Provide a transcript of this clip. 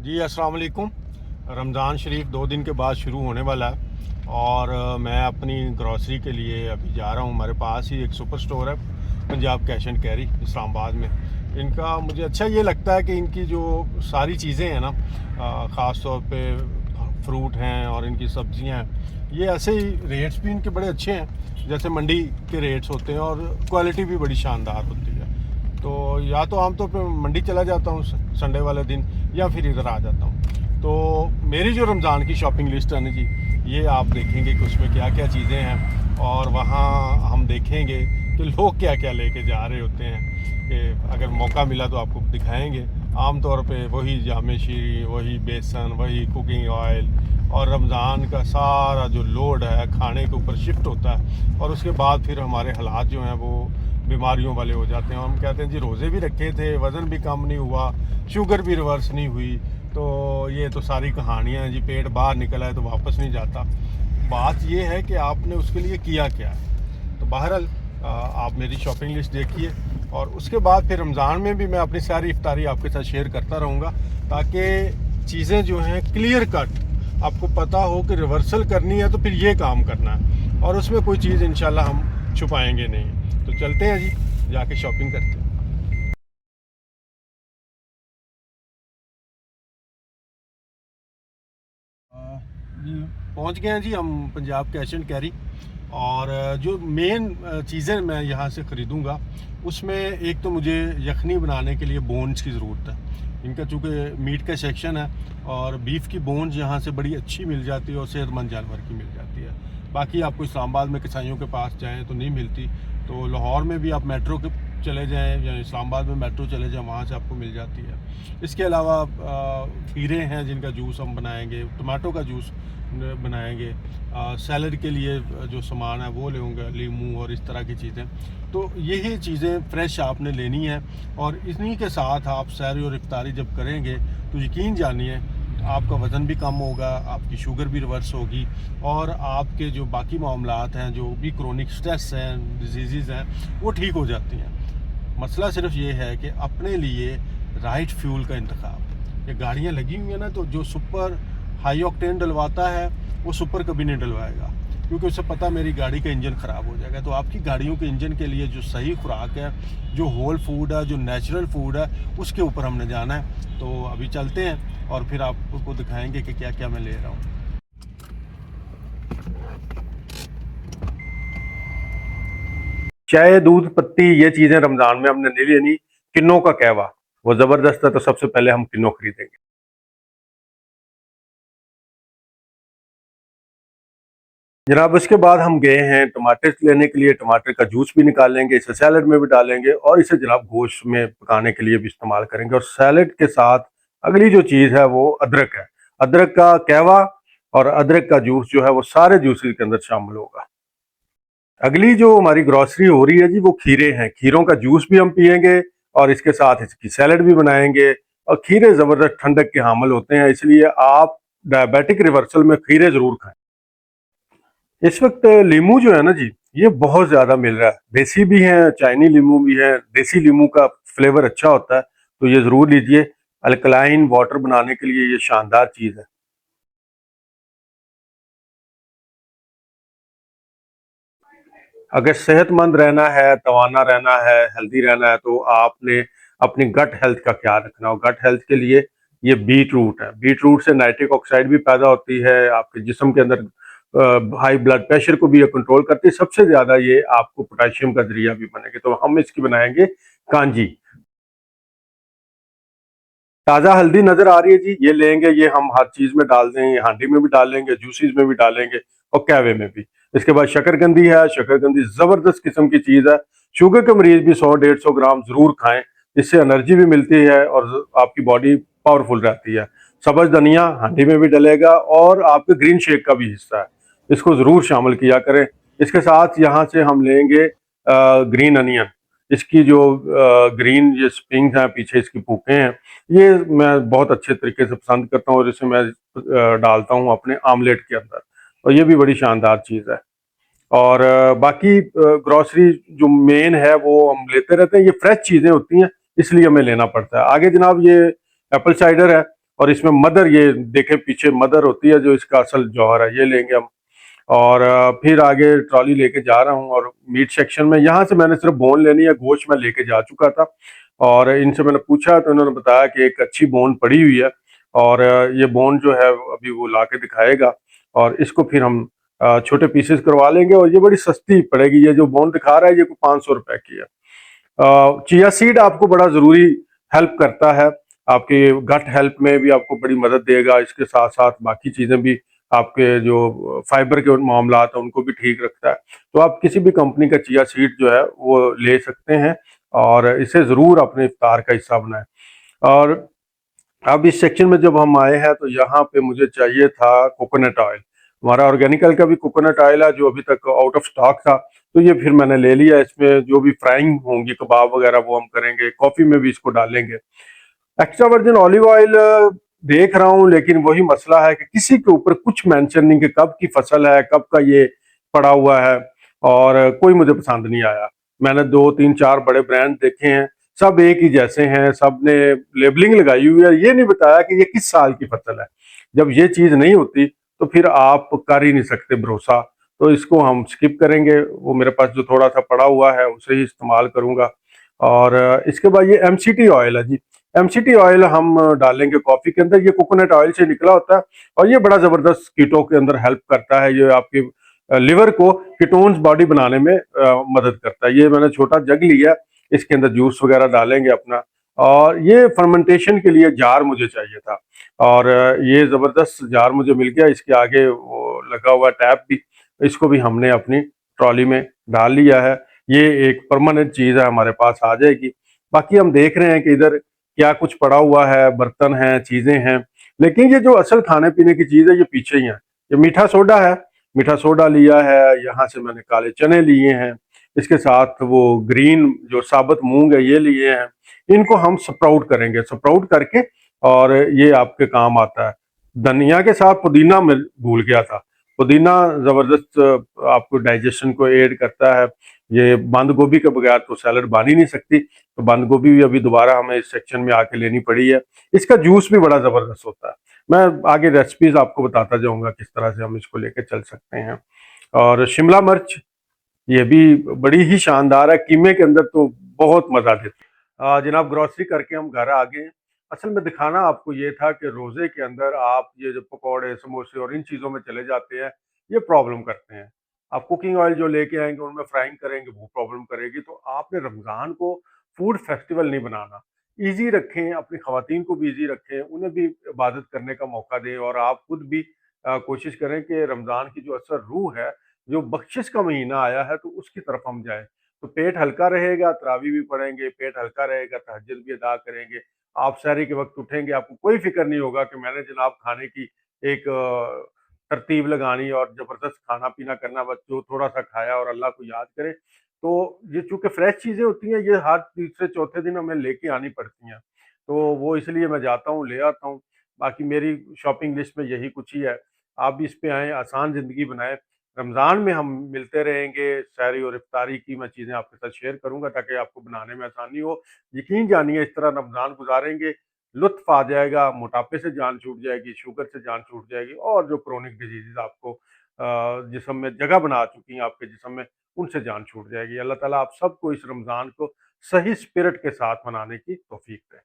जी अस्सलाम वालेकुम। रमज़ान शरीफ 2 दिन के बाद शुरू होने वाला है और मैं अपनी ग्रॉसरी के लिए अभी जा रहा हूँ। हमारे पास ही एक सुपर स्टोर है, Punjab cash and carry, Islamabad में। इनका मुझे अच्छा ये लगता है कि इनकी जो सारी चीज़ें हैं ना, ख़ास तौर पे फ्रूट हैं और इनकी सब्ज़ियाँ हैं, ये ऐसे ही रेट्स भी इनके बड़े अच्छे हैं जैसे मंडी के रेट्स होते हैं, और क्वालिटी भी बड़ी शानदार होती है। तो या तो आमतौर पे मंडी चला जाता हूँ संडे वाले दिन, या फिर इधर आ जाता हूँ। तो मेरी जो रमज़ान की शॉपिंग लिस्ट है ना जी, ये आप देखेंगे कि उसमें क्या क्या चीज़ें हैं, और वहाँ हम देखेंगे कि लोग क्या क्या लेके जा रहे होते हैं। कि अगर मौका मिला तो आपको दिखाएंगे। आमतौर पे वही जामे शीरी, वही बेसन, वही कुकिंग ऑयल, और रमज़ान का सारा जो लोड है खाने के ऊपर शिफ्ट होता है, और उसके बाद फिर हमारे हालात जो हैं वो बीमारियों वाले हो जाते हैं। हम कहते हैं जी रोज़े भी रखे थे, वज़न भी कम नहीं हुआ, शुगर भी रिवर्स नहीं हुई। तो ये तो सारी कहानियाँ हैं जी, पेट बाहर निकला है तो वापस नहीं जाता। बात ये है कि आपने उसके लिए किया क्या है। तो बहरहाल आप मेरी शॉपिंग लिस्ट देखिए, और उसके बाद फिर रमज़ान में भी मैं अपनी सारी इफ्तारी आपके साथ शेयर करता रहूँगा, ताकि चीज़ें जो हैं क्लियर कट आपको पता हो कि रिवर्सल करनी है तो फिर ये काम करना है, और उसमें कोई चीज़ इंशाल्लाह हम छुपाएंगे नहीं। तो चलते हैं जी, जाके शॉपिंग करते हैं। जी पहुंच गए हैं जी हम पंजाब कैश एंड कैरी। और जो मेन चीज़ें मैं यहाँ से ख़रीदूँगा, उसमें एक तो मुझे यखनी बनाने के लिए बोन्स की ज़रूरत है। इनका चूँकि मीट का सेक्शन है, और बीफ की बोन्स यहाँ से बड़ी अच्छी मिल जाती है और सेहतमंद जानवर की मिल जाती है। बाकी आपको इस्लामाबाद में कसाईयों के पास जाएँ तो नहीं मिलती, तो लाहौर में भी आप मेट्रो के चले जाएँ, या इस्लामाबाद में मेट्रो चले जाएँ, वहाँ से आपको मिल जाती है। इसके अलावा खीरे हैं जिनका जूस हम बनाएंगे, टमाटो का जूस बनाएंगे, सैलड के लिए जो सामान है वो लेंगे, लीमू और इस तरह की चीज़ें। तो यही चीज़ें फ़्रेश आपने लेनी है, और इन्हीं के साथ आप सैर और इफ्तारी जब करेंगे तो यकीन जानिए आपका वज़न भी कम होगा, आपकी शुगर भी रिवर्स होगी, और आपके जो बाकी मामलात हैं, जो भी क्रोनिक स्ट्रेस हैं, डिजीज़ हैं, वो ठीक हो जाती हैं। मसला सिर्फ ये है कि अपने लिए राइट फ्यूल का इंतखाब। ये गाड़ियाँ लगी हुई हैं ना, तो जो सुपर हाई ऑक्टेन डलवाता है वो सुपर कभी नहीं डलवाएगा, क्योंकि उसे पता मेरी गाड़ी का इंजन ख़राब हो जाएगा। तो आपकी गाड़ियों के इंजन के लिए जो सही खुराक है, जो होल फूड है, जो नेचुरल फूड है, उसके ऊपर हमने जाना है। तो अभी चलते हैं और फिर आपको दिखाएंगे कि क्या क्या मैं ले रहा हूँ। चाय, दूध, पत्ती, ये चीज़ें रमज़ान में हमने नहीं लेनी। किन्नों का कहवा वो ज़बरदस्त है, तो सबसे पहले हम किन्नों खरीदेंगे। जनाब उसके बाद हम गए हैं टमाटर लेने के लिए। टमाटर का जूस भी निकालेंगे, इसे सैलड में भी डालेंगे, और इसे जनाब गोश्त में पकाने के लिए भी इस्तेमाल करेंगे। और सैलड के साथ अगली जो चीज़ है वो अदरक है। अदरक का कहवा और अदरक का जूस जो है वो सारे जूसेस के अंदर शामिल होगा। अगली जो हमारी ग्रॉसरी हो रही है जी, वो खीरे हैं। खीरों का जूस भी हम पियेंगे, और इसके साथ इसकी सैलड भी बनाएंगे। और खीरे ज़बरदस्त ठंडक के हामिल होते हैं, इसलिए आप डायबिटिक रिवर्सल में खीरे ज़रूर खाएं। इस वक्त लीमू जो है ना जी, ये बहुत ज्यादा मिल रहा है। देसी भी है, चाइनी लीमू भी है। देसी लीमू का फ्लेवर अच्छा होता है, तो ये जरूर लीजिए। अल्कलाइन वाटर बनाने के लिए ये शानदार चीज है। अगर सेहतमंद रहना है, तवाना रहना है, हेल्दी रहना है, तो आपने अपनी गट हेल्थ का ख्याल रखना हो। गट हेल्थ के लिए ये बीट रूट है। बीट रूट से नाइट्रिक ऑक्साइड भी पैदा होती है, आपके जिस्म के अंदर हाई ब्लड प्रेशर को भी ये कंट्रोल करती है। सबसे ज्यादा ये आपको पोटेशियम का जरिया भी बनेगी, तो हम इसकी बनाएंगे कांजी। ताज़ा हल्दी नजर आ रही है जी, ये लेंगे। ये हम हर चीज में डाल देंगे, हांडी में भी डालेंगे, जूसेस में भी डालेंगे, और कहवे में भी। इसके बाद शकरकंदी है। शकरकंदी जबरदस्त किस्म की चीज है। शुगर के मरीज भी 100-150 ग्राम जरूर खाएं, इससे एनर्जी भी मिलती है और आपकी बॉडी पावरफुल रहती है। सब्ज धनिया हांडी में भी डलेगा, और आपके ग्रीन शेक का भी हिस्सा है, इसको जरूर शामिल किया करें। इसके साथ यहाँ से हम लेंगे ग्रीन अनियन। इसकी जो ग्रीन ये स्प्रिंग है, पीछे इसकी पूके हैं, ये मैं बहुत अच्छे तरीके से पसंद करता हूँ, और इसे मैं डालता हूँ अपने आमलेट के अंदर, और ये भी बड़ी शानदार चीज़ है। और बाकी ग्रॉसरी जो मेन है वो हम लेते रहते हैं। ये फ्रेश चीज़ें होती हैं, इसलिए हमें लेना पड़ता है। आगे जनाब ये एप्पल साइडर है, और इसमें मदर, ये देखें पीछे मदर होती है जो इसका असल जौहर है, ये लेंगे हम। और फिर आगे ट्रॉली लेके जा रहा हूँ। और मीट सेक्शन में यहाँ से मैंने सिर्फ बोन लेनी है, गोश्त मैं लेके जा चुका था। और इनसे मैंने पूछा तो इन्होंने बताया कि एक अच्छी बोन पड़ी हुई है, और ये बोन जो है अभी वो ला के दिखाएगा, और इसको फिर हम छोटे पीसेस करवा लेंगे, और ये बड़ी सस्ती पड़ेगी। ये जो बोन दिखा रहा है ये 500 रुपए की है। चिया सीड आपको बड़ा ज़रूरी हेल्प करता है, आपके गट हेल्प में भी आपको बड़ी मदद देगा। इसके साथ साथ बाकी चीज़ें भी, आपके जो फाइबर के मामलात हैं उनको भी ठीक रखता है। तो आप किसी भी कंपनी का चिया सीड जो है वो ले सकते हैं, और इसे ज़रूर अपने इफ्तार का हिस्सा बनाएं। और अब इस सेक्शन में जब हम आए हैं तो यहाँ पे मुझे चाहिए था कोकोनट ऑयल। हमारा ऑर्गेनिकल का भी कोकोनट ऑयल है जो अभी तक आउट ऑफ स्टॉक था, तो ये फिर मैंने ले लिया। इसमें जो भी फ्राइंग होंगी, कबाब वगैरह, वो हम करेंगे, कॉफ़ी में भी इसको डालेंगे। एक्स्ट्रा वर्जिन ऑलिव ऑयल देख रहा हूँ, लेकिन वही मसला है कि किसी के ऊपर कुछ मेंशन नहीं कि कब की फसल है, कब का ये पड़ा हुआ है, और कोई मुझे पसंद नहीं आया। मैंने दो तीन चार बड़े ब्रांड देखे हैं, सब एक ही जैसे हैं, सब ने लेबलिंग लगाई हुई है, ये नहीं बताया कि ये किस साल की फसल है। जब ये चीज़ नहीं होती तो फिर आप कर ही नहीं सकते भरोसा। तो इसको हम स्किप करेंगे, वो मेरे पास जो थोड़ा सा पड़ा हुआ है उसे ही इस्तेमाल करूंगा। और इसके बाद ये एमसीटी ऑयल है जी। एमसीटी ऑयल हम डालेंगे कॉफ़ी के अंदर, ये कोकोनट ऑयल से निकला होता है, और ये बड़ा ज़बरदस्त कीटों के अंदर हेल्प करता है। ये आपके लिवर को कीटोन्स बॉडी बनाने में मदद करता है। ये मैंने छोटा जग लिया, इसके अंदर जूस वगैरह डालेंगे अपना। और ये फर्मेंटेशन के लिए जार मुझे चाहिए था, और ये ज़बरदस्त जार मुझे मिल गया। इसके आगे वो लगा हुआ टैप भी, इसको भी हमने अपनी ट्रॉली में डाल लिया है। ये एक परमानेंट चीज़ है, हमारे पास आ जाएगी। बाकी हम देख रहे हैं कि इधर क्या कुछ पड़ा हुआ है, बर्तन हैं, चीज़ें हैं, लेकिन ये जो असल खाने पीने की चीज़ है ये पीछे ही है। ये मीठा सोडा है, मीठा सोडा लिया है, यहाँ से मैंने काले चने लिए हैं, इसके साथ वो ग्रीन जो साबुत मूंग है ये लिए हैं। इनको हम स्प्राउट करेंगे, स्प्राउट करके, और ये आपके काम आता है। धनिया के साथ पुदीना मैं भूल गया था। पुदीना ज़बरदस्त आपको डाइजेशन को एड करता है। ये बंद गोभी के बगैर तो सैलड बन ही नहीं सकती, तो बंद गोभी भी अभी दोबारा हमें इस सेक्शन में आके लेनी पड़ी है। इसका जूस भी बड़ा ज़बरदस्त होता है। मैं आगे रेसिपीज आपको बताता जाऊंगा किस तरह से हम इसको लेके चल सकते हैं। और शिमला मिर्च, ये भी बड़ी ही शानदार है, कीमे के अंदर तो बहुत मजा देती है। जनाब, ग्रोसरी करके हम घर आ गए। असल में दिखाना आपको ये था कि रोजे के अंदर आप ये जो पकौड़े, समोसे और इन चीज़ों में चले जाते हैं, ये प्रॉब्लम करते हैं। आप कुकिंग ऑयल जो लेके आएंगे उनमें फ्राइंग करेंगे, वो प्रॉब्लम करेगी। तो आपने रमज़ान को फूड फेस्टिवल नहीं बनाना, ईजी रखें, अपनी खवातीन को भी ईजी रखें, उन्हें भी इबादत करने का मौका दें, और आप खुद भी कोशिश करें कि रमज़ान की जो असल रूह है, जो बख्शिश का महीना आया है, तो उसकी तरफ हम जाएं। तो पेट हल्का रहेगा, तरावी भी पढ़ेंगे, पेट हल्का रहेगा, तहज्जुद भी अदा करेंगे। आप सहरी के वक्त उठेंगे, आपको कोई फिक्र नहीं होगा कि मैंने जनाब खाने की एक तरतीब लगानी और ज़बरदस्त खाना पीना करना, बस जो थोड़ा सा खाया और अल्लाह को याद करें। तो ये चूंकि फ्रेश चीज़ें होती हैं, ये हर तीसरे चौथे दिन हमें लेके आनी पड़ती हैं, तो वो इसलिए मैं जाता हूँ, ले आता हूँ। बाकी मेरी शॉपिंग लिस्ट में यही कुछ ही है। आप भी इस पे आएँ, आसान ज़िंदगी बनाएँ। रमज़ान में हम मिलते रहेंगे, सहरी और इफ्तारी की मैं चीज़ें आपके साथ शेयर करूँगा ताकि आपको बनाने में आसानी हो। यकीन जानिए, इस तरह रमज़ान गुज़ारेंगे, लुत्फ़ आ जाएगा, मोटापे से जान छूट जाएगी, शुगर से जान छूट जाएगी, और जो क्रोनिक डिज़ीज़ेज़ आपको जिस्म में जगह बना चुकी हैं आपके जिस्म में, उनसे जान छूट जाएगी। अल्लाह ताला आप सबको इस रमज़ान को सही स्पिरिट के साथ मनाने की तौफ़ीक दें।